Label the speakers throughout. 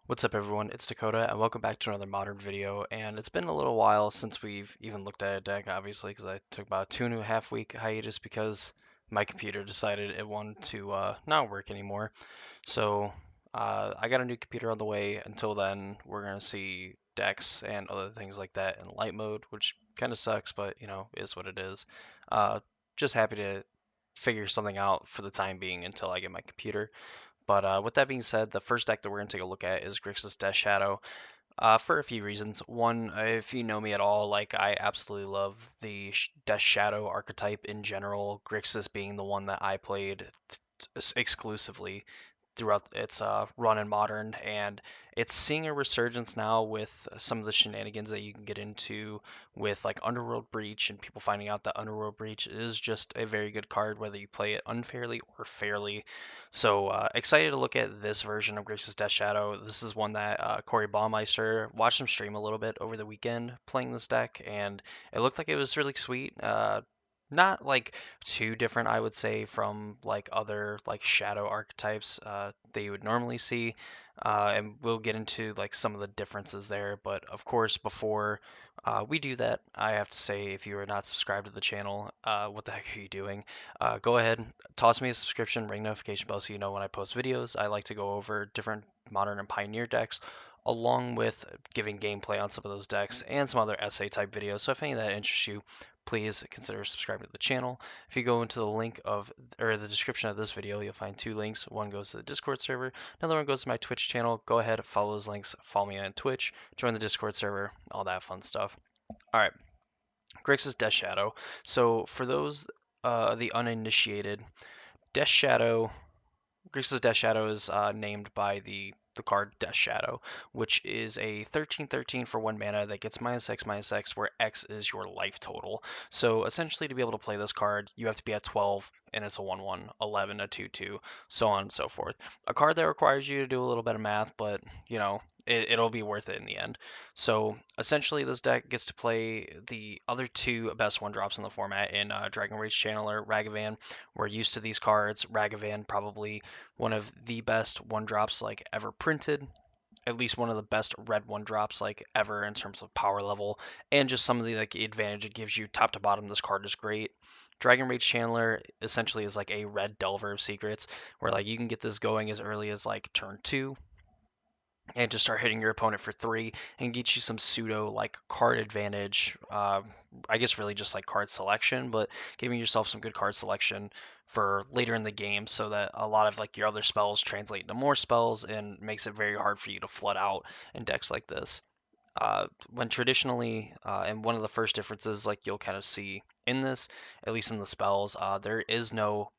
Speaker 1: What's up everyone, it's Dakota and welcome back to another modern video. And it's been a little while since we've even looked at a deck, obviously, because I took about a 2.5 week hiatus because my computer decided it wanted to not work anymore. So I got a new computer on the way. Until then, we're going to see decks and other things like that in light mode, which kind of sucks, but you know, is what it is. Uh, just happy to figure something out for the time being until I get my computer. But with that being said, the first deck that we're going to take a look at is Grixis Death Shadow for a few reasons. One, if you know me at all, like I absolutely love the Death Shadow archetype in general, Grixis being the one that I played exclusively throughout its run in Modern, and it's seeing a resurgence now with some of the shenanigans that you can get into with like Underworld Breach and people finding out that Underworld Breach is just a very good card, whether you play it unfairly or fairly. So excited to look at this version of Grixis Death Shadow. This is one that Corey Baumeister watched him stream a little bit over the weekend playing this deck, and it looked like it was really sweet. Not like too different, I would say, from like other like shadow archetypes that you would normally see, and we'll get into like some of the differences there. But of course, before we do that, I have to say, if you are not subscribed to the channel, what the heck are you doing? Go ahead, toss me a subscription, ring notification bell so you know when I post videos. I like to go over different modern and pioneer decks, along with giving gameplay on some of those decks and some other essay type videos. So if any of that interests you, please consider subscribing to the channel. If you go into the link of or the description of this video, you'll find two links. One goes to the Discord server, another one goes to my Twitch channel. Go ahead, follow those links, follow me on Twitch, join the Discord server, all that fun stuff. All right, Grixis Death Shadow. So for those the uninitiated, Death Shadow Grixis Death Shadow is named by the card Death Shadow, which is a 13/13 for 1 mana that gets -X/-X, where X is your life total. So essentially, to be able to play this card, you have to be at 12, and it's a 1/1, 11, a 2/2, so on and so forth. A card that requires you to do a little bit of math, but you know, it'll be worth it in the end. So essentially, this deck gets to play the other two best one drops in the format in Dragon Rage Channeler, Ragavan. We're used to these cards. Ragavan probably one of the best one drops like ever printed, at least one of the best red one drops like ever in terms of power level and just some of the like advantage it gives you top to bottom. This card is great. Dragon Rage Chandler essentially is like a red Delver of Secrets, where like you can get this going as early as like turn 2 and just start hitting your opponent for 3 and get you some pseudo like card advantage. I guess really just like card selection, but giving yourself some good card selection for later in the game, so that a lot of like your other spells translate into more spells and makes it very hard for you to flood out in decks like this. When traditionally, and one of the first differences like you'll kind of see in this, at least in the spells, uh, there is no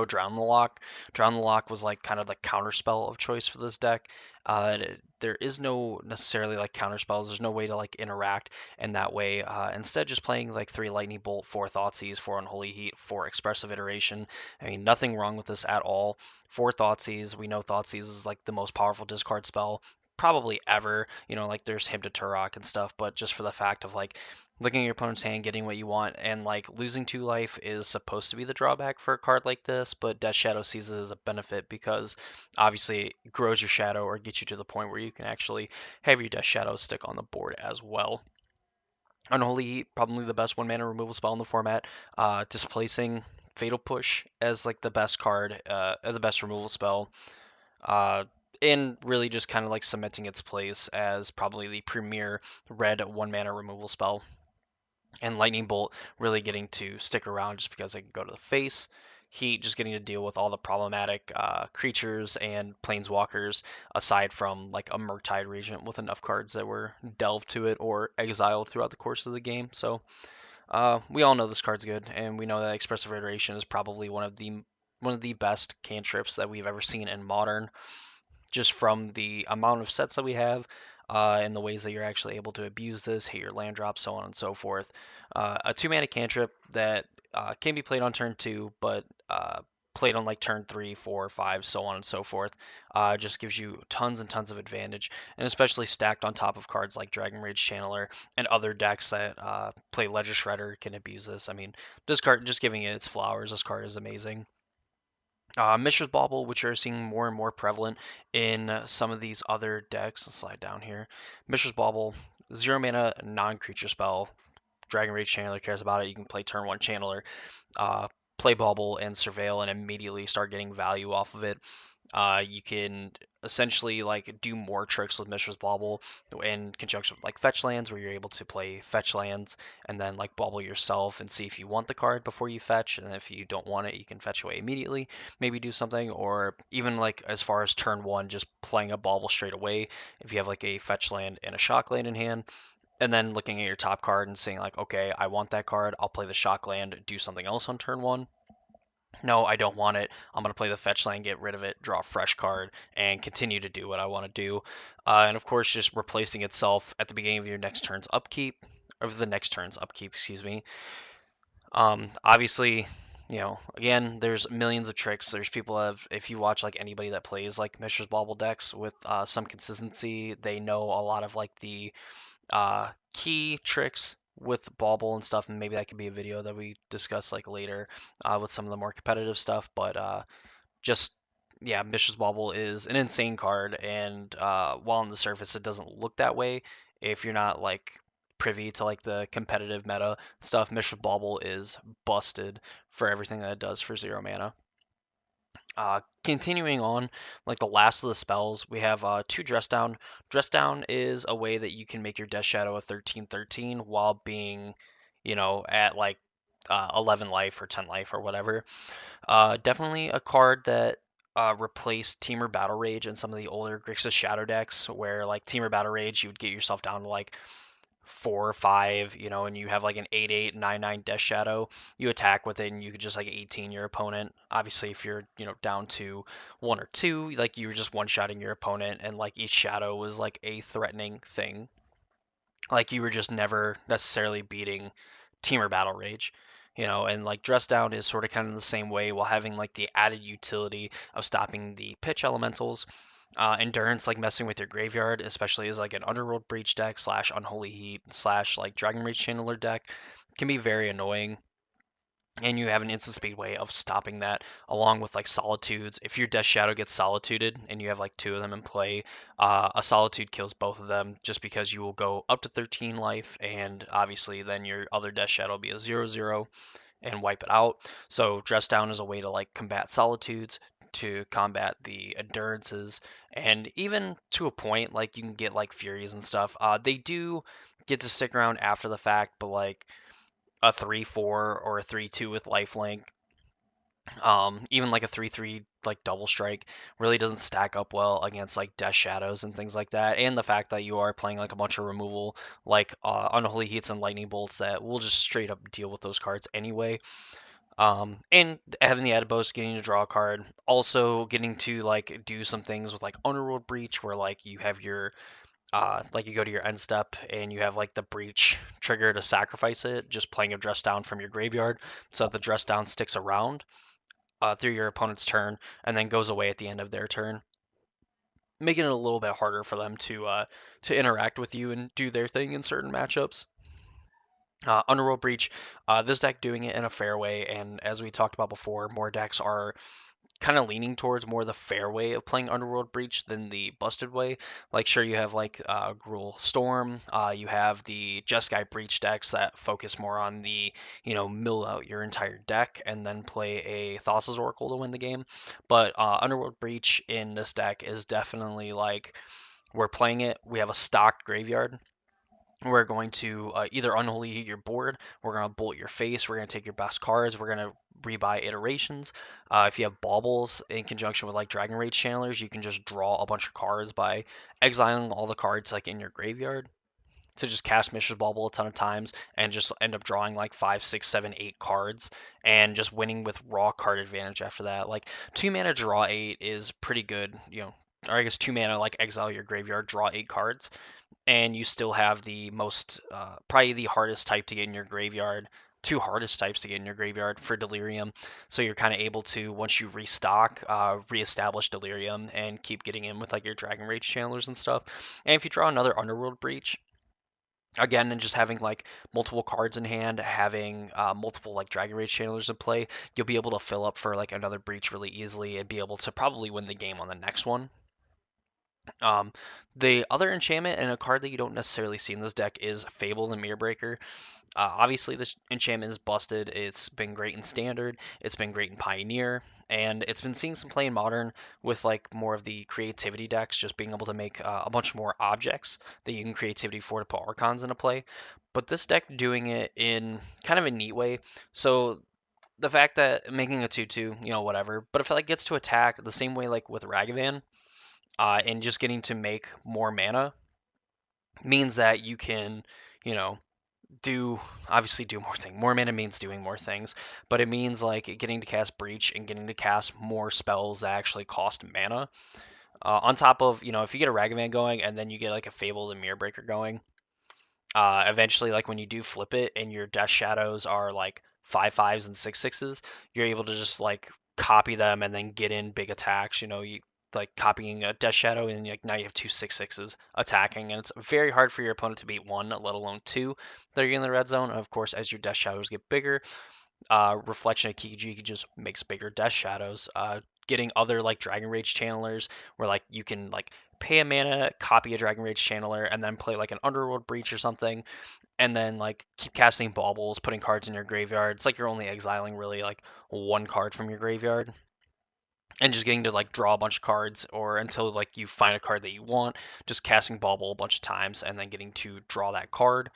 Speaker 1: Drown the Lock. Drown the Lock was like kind of the counter spell of choice for this deck. There is no necessarily like counter spells. There's no way to like interact in that way. Instead, just playing like 3 Lightning Bolt, 4 Thoughtseize, 4 Unholy Heat, 4 Expressive Iteration. I mean, nothing wrong with this at all. 4 Thoughtseize. We know Thoughtseize is like the most powerful discard spell probably ever. You know, like there's Hymn to Turok and stuff, but just for the fact of like looking at your opponent's hand, getting what you want, and like losing 2 life is supposed to be the drawback for a card like this, but Death Shadow sees it as a benefit because obviously it grows your shadow or gets you to the point where you can actually have your Death Shadow stick on the board as well. Unholy Heat, probably the best 1 mana removal spell in the format, displacing Fatal Push as like the best card, the best removal spell. Uh, and really just kind of like cementing its place as probably the premier red 1 mana removal spell, and Lightning Bolt really getting to stick around just because it can go to the face. Heat just getting to deal with all the problematic creatures and planeswalkers, aside from like a Murktide Regent with enough cards that were delved to it or exiled throughout the course of the game. So we all know this card's good, and we know that Expressive Iteration is probably one of the best cantrips that we've ever seen in Modern, just from the amount of sets that we have, and the ways that you're actually able to abuse this, hit your land drop, so on and so forth. A 2 mana cantrip that can be played on turn 2, but played on like turn 3, 4, 5, so on and so forth, just gives you tons and tons of advantage, and especially stacked on top of cards like Dragon Rage Channeler and other decks that play Ledger Shredder can abuse this. I mean, this card, just giving it its flowers, this card is amazing. Mishra's Bauble, which you're seeing more and more prevalent in some of these other decks. Let's slide down here. Mishra's Bauble, 0 mana, non-creature spell. Dragon Rage Channeler cares about it. You can play turn 1 Channeler, uh, play Bauble and Surveil, and immediately start getting value off of it. You can essentially like do more tricks with Mishra's Bauble in conjunction with like fetch lands, where you're able to play fetch lands and then like bauble yourself and see if you want the card before you fetch, and if you don't want it, you can fetch away immediately, maybe do something, or even like as far as turn 1, just playing a bauble straight away if you have like a fetch land and a shock land in hand, and then looking at your top card and saying like, okay, I want that card, I'll play the shock land, do something else on turn 1. No, I don't want it. I'm going to play the fetch line, get rid of it, draw a fresh card, and continue to do what I want to do. And of course, just replacing itself at the beginning of your next turn's upkeep, of the next turn's upkeep, excuse me. Obviously, again, there's millions of tricks. There's people have, if you watch like anybody that plays like Mishra's Bauble decks with some consistency, they know a lot of like the key tricks with Bauble and stuff, and maybe that could be a video that we discuss like later with some of the more competitive stuff. But just yeah, Mishra's Bauble is an insane card, and while on the surface it doesn't look that way, if you're not like privy to like the competitive meta stuff, Mishra's Bauble is busted for everything that it does for 0 mana. Continuing on, like the last of the spells, we have 2 Dress Down. Dress Down is a way that you can make your Death Shadow a 13/13 while being, at like 11 life or 10 life or whatever. Definitely a card that replaced Teamer Battle Rage in some of the older Grixis Shadow decks, where like Teamer Battle Rage, you would get yourself down to like 4 or 5, and you have like an 8/8, 9/9 Death Shadow. You attack with it, and you could just like 18 your opponent. Obviously, if you're down to 1 or 2, like you were just one-shotting your opponent, and like each shadow was like a threatening thing. Like you were just never necessarily beating Teamer Battle Rage. And like Dress Down is sort of kind of the same way, while having like the added utility of stopping the pitch elementals. Endurance, like messing with your graveyard, especially as like an Underworld Breach deck slash Unholy Heat slash like Dragon Rage Channeler deck, can be very annoying. And you have an instant speed way of stopping that, along with like Solitudes. If your Death Shadow gets Solituded and you have like 2 of them in play, a Solitude kills both of them, just because you will go up to 13 life, and obviously then your other Death Shadow will be a 0/0 and wipe it out. So Dress Down is a way to like combat Solitudes, to combat the endurances, and even to a point, like you can get like Furies and stuff. They do get to stick around after the fact, but like a 3/4 or a 3/2 with lifelink, even like a 3/3 like double strike, really doesn't stack up well against like Death Shadows and things like that. And the fact that you are playing like a bunch of removal, like Unholy Heats and Lightning Bolts, that will just straight up deal with those cards anyway. And having the added bonus, getting to draw a card, also getting to like do some things with like Underworld Breach, where like you have your like you go to your end step and you have like the breach trigger to sacrifice it, just playing a Dress Down from your graveyard, so that the Dress Down sticks around through your opponent's turn and then goes away at the end of their turn, making it a little bit harder for them to interact with you and do their thing in certain matchups. Underworld Breach, this deck doing it in a fair way, and as we talked about before, more decks are kind of leaning towards more the fair way of playing Underworld Breach than the busted way. Like, sure, you have like Gruul Storm, you have the Jeskai Breach decks that focus more on the, mill out your entire deck and then play a Thassa's Oracle to win the game. But Underworld Breach in this deck is definitely like, we're playing it, we have a stocked graveyard. We're going to either unholy heat your board, we're going to bolt your face, we're going to take your best cards, we're going to rebuy iterations. If you have baubles in conjunction with like Dragon Rage Channelers, you can just draw a bunch of cards by exiling all the cards like in your graveyard to just cast Mishra's Bauble a ton of times and just end up drawing like 5, 6, 7, 8 cards and just winning with raw card advantage after that. Like 2 mana draw 8 is pretty good, or I guess 2 mana like exile your graveyard, draw 8 cards, and you still have the most, probably the hardest type to get in your graveyard, 2 hardest types to get in your graveyard for Delirium. So you're kind of able to, once you restock, reestablish Delirium and keep getting in with like your Dragon Rage channelers and stuff. And if you draw another Underworld Breach, Again, and just having like multiple cards in hand, having multiple like Dragon Rage channelers in play, you'll be able to fill up for like another breach really easily and be able to probably win the game on the next one. Um, the other enchantment and a card that you don't necessarily see in this deck is Fable the Mirror Breaker. Obviously, this enchantment is busted. It's been great in Standard. It's been great in Pioneer, and it's been seeing some play in Modern with like more of the creativity decks, just being able to make a bunch more objects that you can creativity for to put Archons into play. But this deck doing it in kind of a neat way. So the fact that making a 2/2, whatever. But if it like gets to attack the same way like with Ragavan, and just getting to make more mana means that you can, you know, do obviously do more things. More mana means doing more things, but it means like getting to cast Breach and getting to cast more spells that actually cost mana. On top of, if you get a Ragavan going and then you get like a Fable the Mirror Breaker going, eventually, like when you do flip it and your Death Shadows are like 5/5s and 6/6s, you're able to just like copy them and then get in big attacks. You like copying a Death Shadow and like now you have two 6/6s attacking, and it's very hard for your opponent to beat one, let alone two that are in the red zone. And of course, as your Death Shadows get bigger, Reflection of Kiki just makes bigger Death Shadows. Getting other like Dragon Rage channelers where like you can like pay a mana, copy a Dragon Rage channeler, and then play like an Underworld Breach or something, and then like keep casting baubles, putting cards in your graveyard. It's like you're only exiling really like one card from your graveyard. And just getting to like draw a bunch of cards, or until like you find a card that you want, just casting bauble a bunch of times and then getting to draw that card.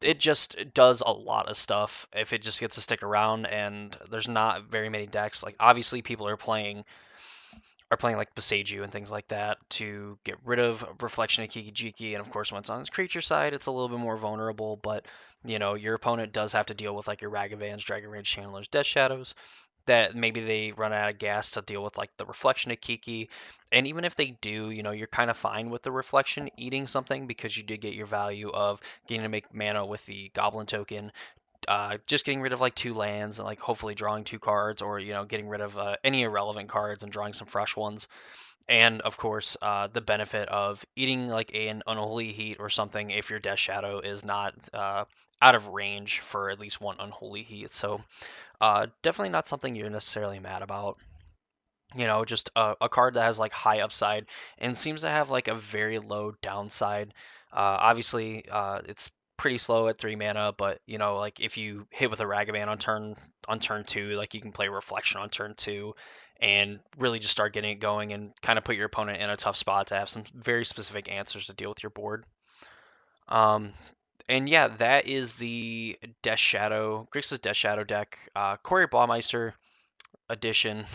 Speaker 1: It just does a lot of stuff if it just gets to stick around, and there's not very many decks. Like obviously, people are playing like Beseiju and things like that to get rid of Reflection of Kiki, and of course, when it's on its creature side, it's a little bit more vulnerable. But your opponent does have to deal with like your Ragavans, Dragon Rage Channelers, Death Shadows. That maybe they run out of gas to deal with like the Reflection of Kiki, and even if they do, you're kind of fine with the Reflection eating something because you did get your value of getting to make mana with the Goblin token, just getting rid of like two lands and like hopefully drawing two cards, or getting rid of any irrelevant cards and drawing some fresh ones. And of course, the benefit of eating like an unholy heat or something if your Death Shadow is not out of range for at least one unholy heat. So definitely not something you're necessarily mad about. Just a card that has like high upside and seems to have like a very low downside. Obviously, it's pretty slow at 3 mana, but like if you hit with a Ragavan on turn two, like you can play Reflection on turn two, and really just start getting it going and kind of put your opponent in a tough spot to have some very specific answers to deal with your board. Um, and yeah, that is the Death Shadow, Grixis Death Shadow deck. Corey Baumeister edition.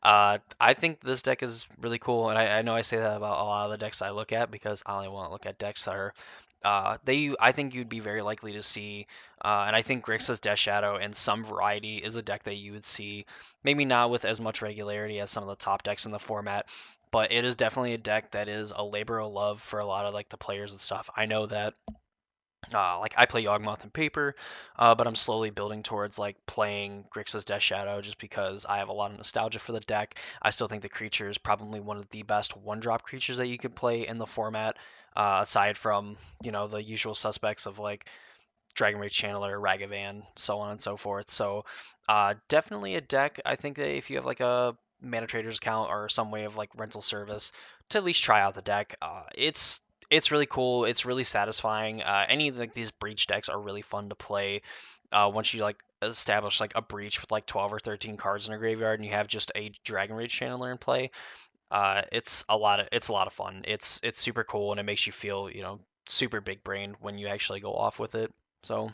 Speaker 1: I think this deck is really cool, and I know I say that about a lot of the decks I look at because I only want to look at decks that are I think you'd be very likely to see, and I think Grixis Death Shadow and some variety is a deck that you would see, maybe not with as much regularity as some of the top decks in the format, but it is definitely a deck that is a labor of love for a lot of like the players and stuff. I know that like I play Yawgmoth and Paper, but I'm slowly building towards like playing Grixis Death Shadow just because I have a lot of nostalgia for the deck. I still think the creature is probably one of the best one-drop creatures that you could play in the format, aside from the usual suspects of like Dragon Rage Channeler, Ragavan, so on and so forth. So definitely a deck. I think that if you have like a Mana Traders account or some way of like rental service, to at least try out the deck. It's really cool. It's really satisfying. Any like these breach decks are really fun to play. Once you like establish like a breach with like 12 or 13 cards in a graveyard and you have just a Dragon Rage Channeler in play, it's a lot of fun. It's super cool, and it makes you feel super big brain when you actually go off with it. So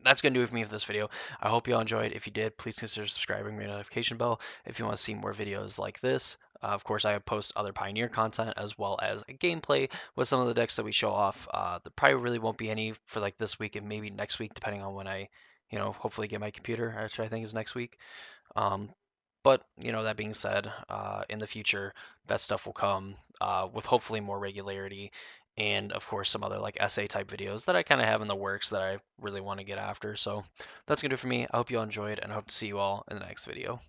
Speaker 1: that's going to do it for me for this video. I hope you all enjoyed. If you did, please consider subscribing, ring the notification bell if you want to see more videos like this. Of course, I post other Pioneer content as well as a gameplay with some of the decks that we show off. There probably really won't be any for like this week and maybe next week, depending on when I, hopefully get my computer, which I think is next week. Um, but that being said, in the future, that stuff will come with hopefully more regularity, and of course some other like essay type videos that I kind of have in the works that I really want to get after. So that's gonna do it for me. I hope you all enjoyed, and I hope to see you all in the next video.